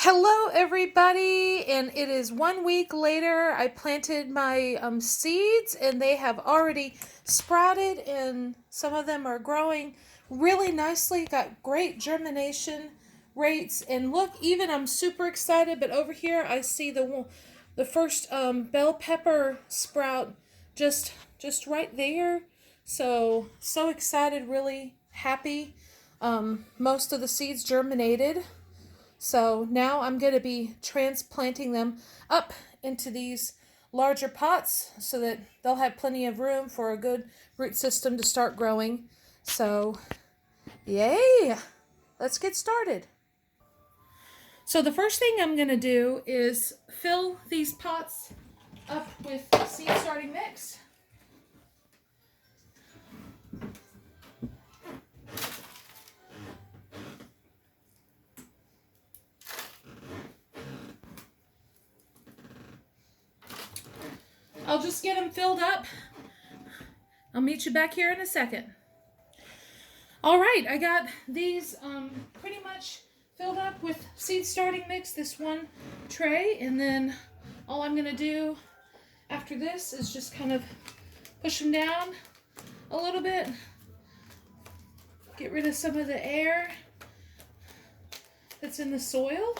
Hello everybody, and it is 1 week later. I planted my seeds and they have already sprouted, and some of them are growing really nicely. Got great germination rates, and look, even I'm super excited, but over here I see the first bell pepper sprout just right there. So excited, really happy. Most of the seeds germinated. So now I'm going to be transplanting them up into these larger pots so that they'll have plenty of room for a good root system to start growing. So, yay! Let's get started. So the first thing I'm going to do is fill these pots up with seed starting mix. I'll just get them filled up. I'll meet you back here in a second. All right, I got these pretty much filled up with seed starting mix, this one tray, and then all I'm going to do after this is just kind of push them down a little bit, get rid of some of the air that's in the soil.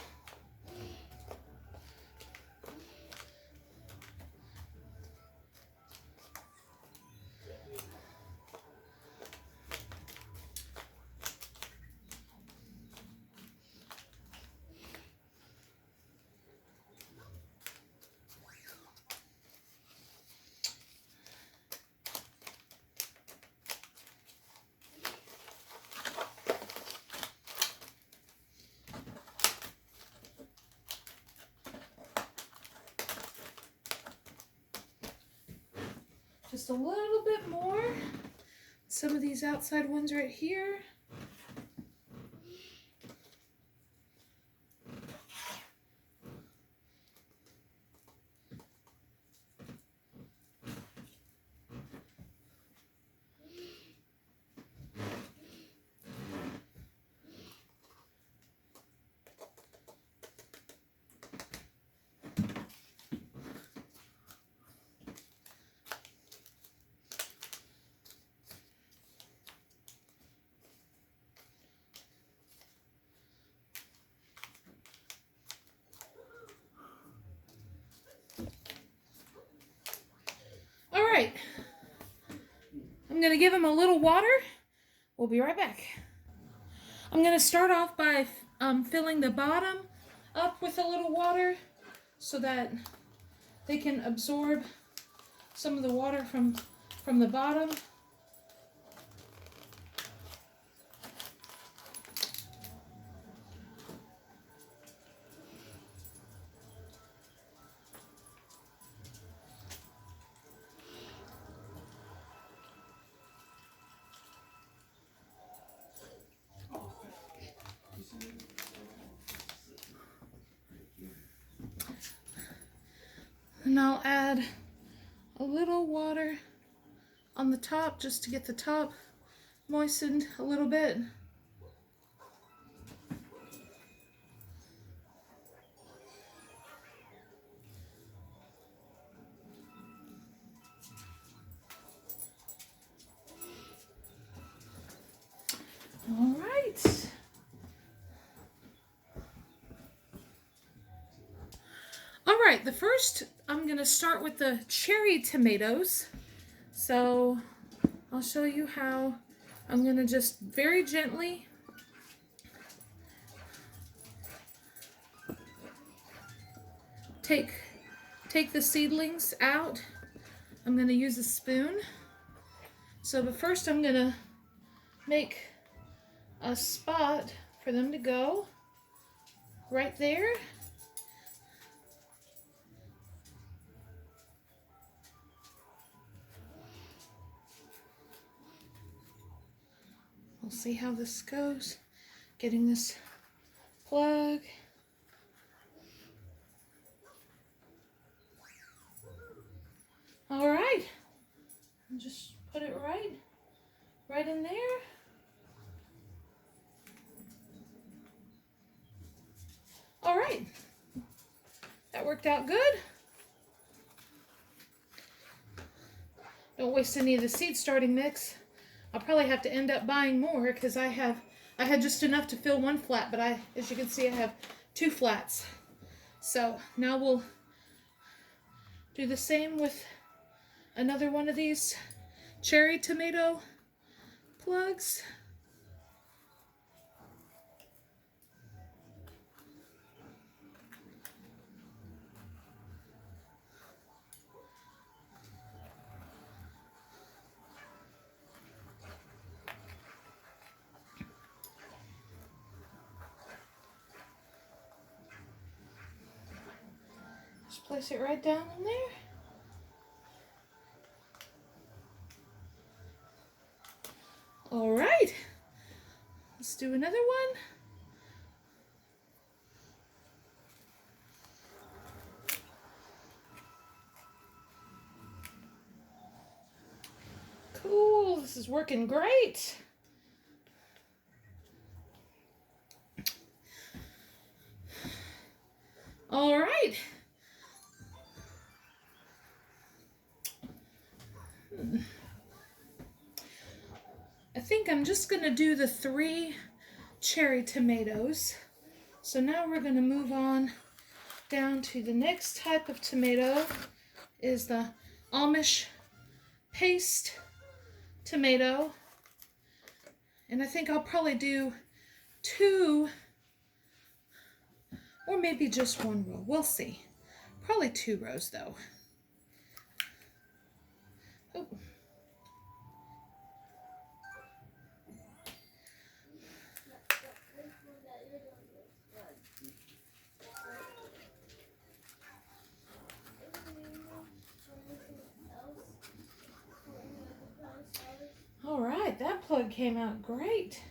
Just a little bit more. Some of these outside ones right here. Right. I'm going to give them a little water. We'll be right back. I'm going to start off by filling the bottom up with a little water so that they can absorb some of the water from the bottom. And I'll add a little water on the top just to get the top moistened a little bit. All right. All right, the first, I'm going to start with the cherry tomatoes. So I'll show you how. I'm going to just very gently take the seedlings out. I'm going to use a spoon. But first I'm going to make a spot for them to go right there. We'll see how this goes. Getting this plug. All right. And just put it right in there. All right. that worked out good. Don't waste any of the seed starting mix. I'll probably have to end up buying more because I had just enough to fill one flat, but as you can see, I have 2 flats. So now we'll do the same with another one of these cherry tomato plugs. Just place it right down in there. All right, let's do another one. Cool, this is working great. All right. I think I'm just going to do the 3 cherry tomatoes. So now we're going to move on down to the next type of tomato is the Amish paste tomato. And I think I'll probably do 2 or maybe just 1 row. We'll see. Probably 2 rows though. Oh. All right, that plug came out great.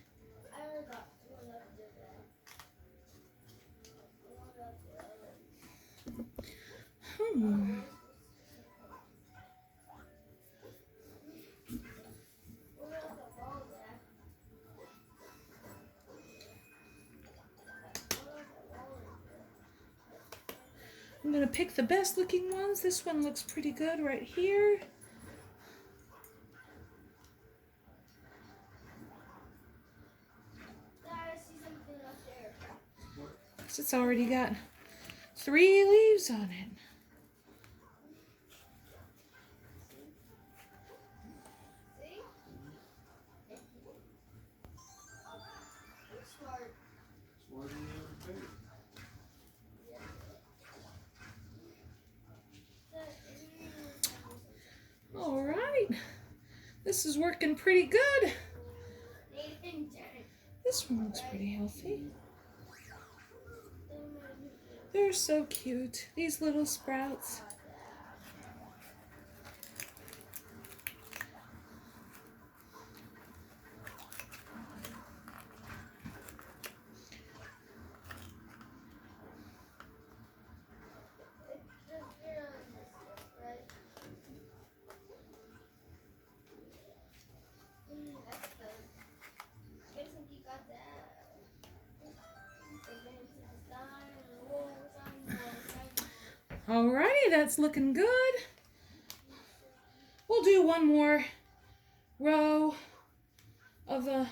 I'm going to pick the best looking ones. This one looks pretty good right here. It's already got 3 leaves on it. All right, this is working pretty good. This one looks pretty healthy. They're so cute, these little sprouts. Alrighty, that's looking good. We'll do 1 more row of the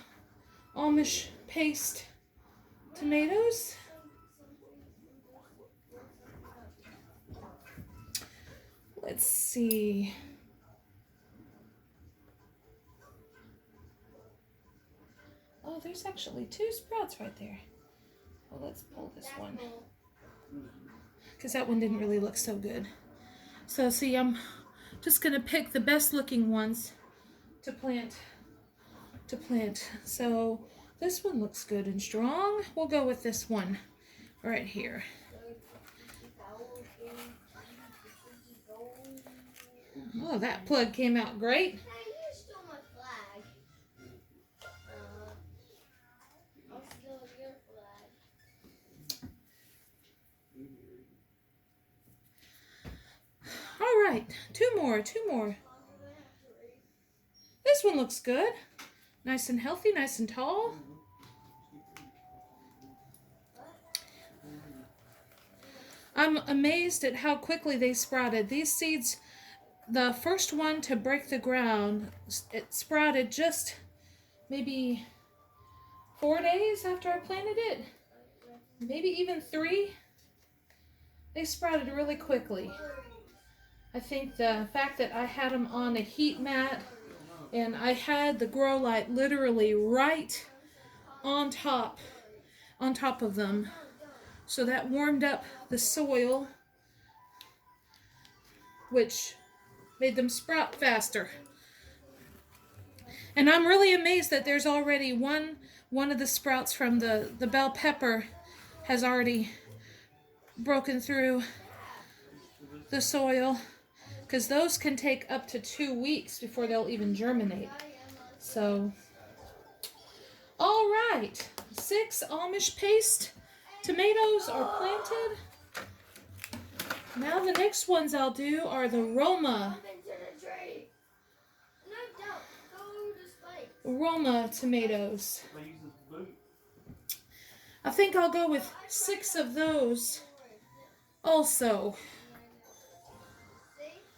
Amish paste tomatoes. Let's see. Oh, there's actually 2 sprouts right there. Well, let's pull this one, because that one didn't really look so good. So see, I'm just going to pick the best looking ones to plant. So this one looks good and strong. We'll go with this one right here. Oh, that plug came out great. All right, 2 more. This one looks good. Nice and healthy, nice and tall. I'm amazed at how quickly they sprouted. These seeds, the first one to break the ground, it sprouted just maybe 4 days after I planted it. Maybe even 3. They sprouted really quickly. I think the fact that I had them on a heat mat and I had the grow light literally right on top of them. So that warmed up the soil, which made them sprout faster. And I'm really amazed that there's already one of the sprouts from the bell pepper has already broken through the soil, because those can take up to 2 weeks before they'll even germinate. So, all right, 6 Amish paste tomatoes are planted. Now the next ones I'll do are the Roma tomatoes. I think I'll go with 6 of those also.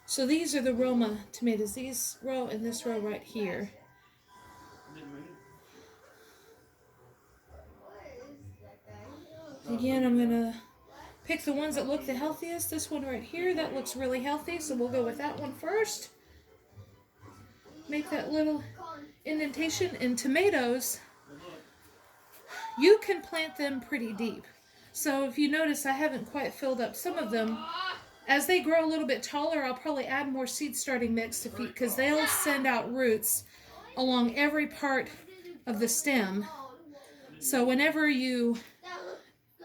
So these are the Roma tomatoes. These row and this row right here. Again, I'm going to pick the ones that look the healthiest. This one right here, that looks really healthy, so we'll go with that one first. Make that little indentation. In tomatoes, you can plant them pretty deep. So if you notice, I haven't quite filled up some of them. As they grow a little bit taller, I'll probably add more seed starting mix to feed, because they'll send out roots along every part of the stem. So whenever you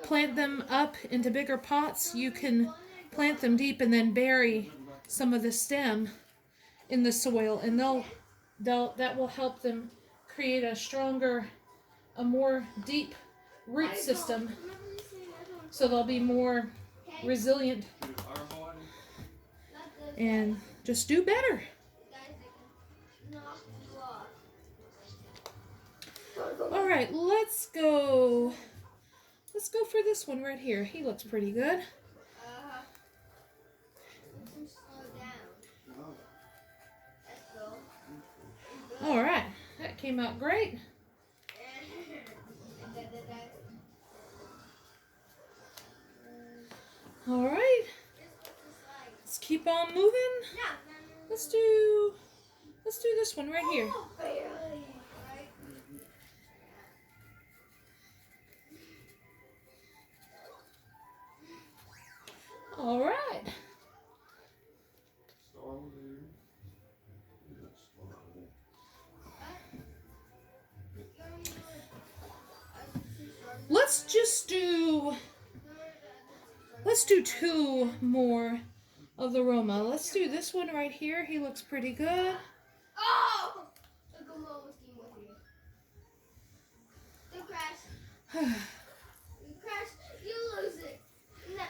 plant them up into bigger pots, you can plant them deep and then bury some of the stem in the soil, and that will help them create a stronger, a more deep root system, so they'll be more resilient and just do better. All right, let's go for this one right here. He looks pretty good. All right, that came out great. All right, let's keep on moving. Let's do this one right here. All right. Let's do 2 more of the Roma. Let's do this one right here. He looks pretty good. Oh! Don't crash. You crash, you lose it. No.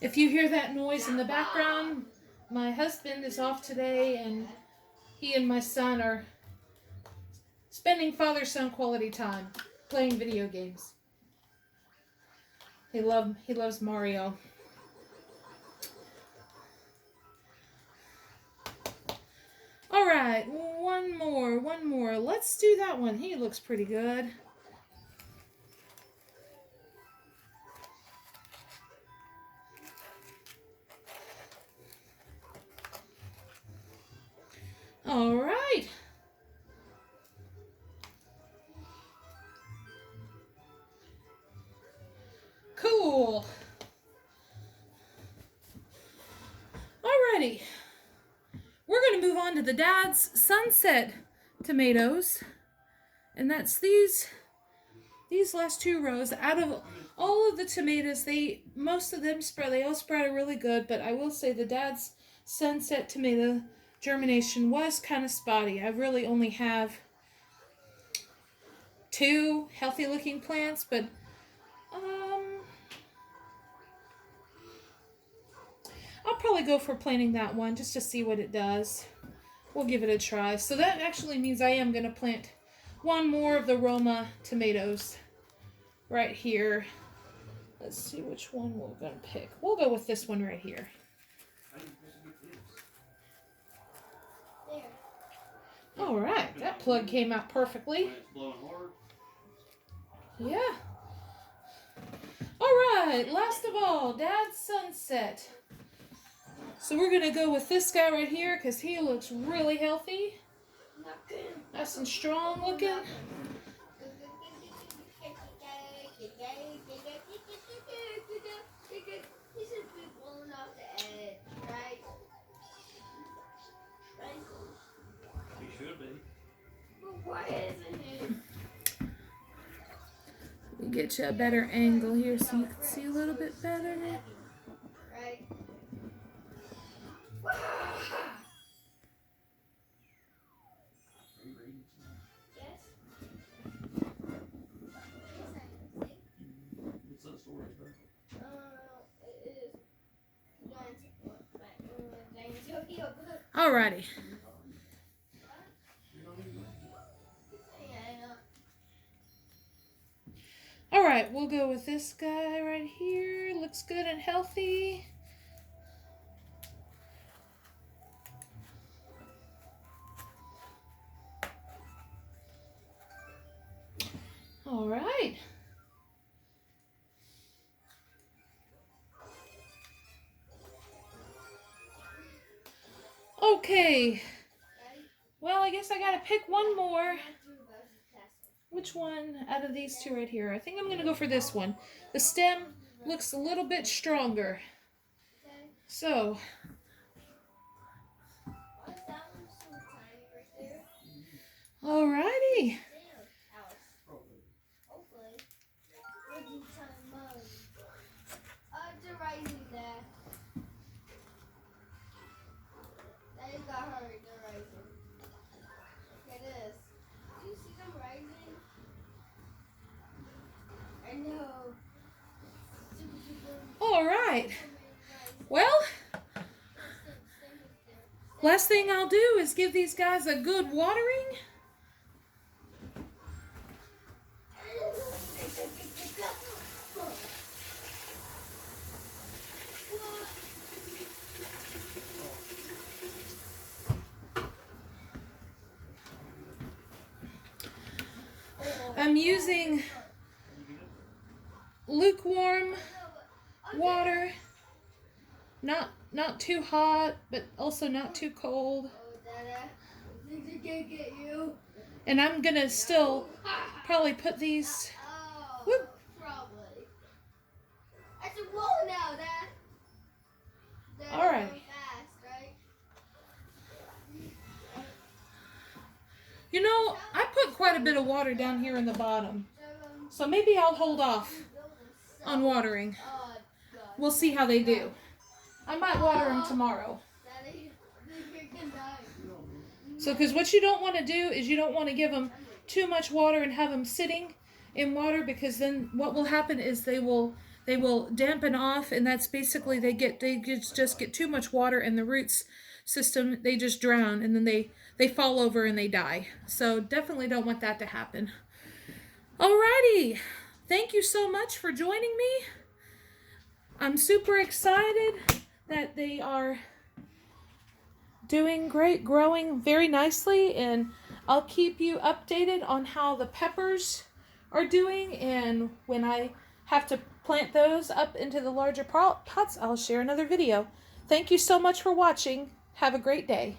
If you hear that noise in the background, my husband is off today, and he and my son are spending father-son quality time playing video games. He loves Mario. All right, one more. Let's do that one. He looks pretty good. All right. Cool. Alrighty. We're going to move on to the Dad's Sunset tomatoes. And that's these last 2 rows. Out of all of the tomatoes, most of them they all sprouted really good, but I will say the Dad's Sunset tomato germination was kind of spotty. I really only have 2 healthy looking plants, but I'll probably go for planting that one just to see what it does. We'll give it a try. So that actually means I am going to plant 1 more of the Roma tomatoes right here. Let's see which one we're going to pick. We'll go with this one right here. All right, that plug came out perfectly. Yeah. All right, last of all, Dad's Sunset. So we're going to go with this guy right here because he looks really healthy. Nice and strong looking. Let me get you a better angle here so you can see a little bit better. Alrighty. Alright, we'll go with this guy right here. Looks good and healthy. Alright. Okay. Well, I guess I gotta pick one more. Which one out of these two right here? I think I'm gonna go for this one. The stem looks a little bit stronger. So. Alrighty. All right. Well, last thing I'll do is give these guys a good watering. I'm using lukewarm water, not too hot, but also not too cold. And I'm gonna still probably put these. Whoop. All right. You know, I put quite a bit of water down here in the bottom, so maybe I'll hold off on watering. We'll see how they do. I might water them tomorrow. So, because what you don't want to do is you don't want to give them too much water and have them sitting in water, because then what will happen is they will dampen off, and that's basically they just get too much water, and the roots system, they just drown, and then they fall over and they die. So definitely don't want that to happen. Alrighty, thank you so much for joining me. I'm super excited that they are doing great, growing very nicely, and I'll keep you updated on how the peppers are doing, and when I have to plant those up into the larger pots, I'll share another video. Thank you so much for watching. Have a great day.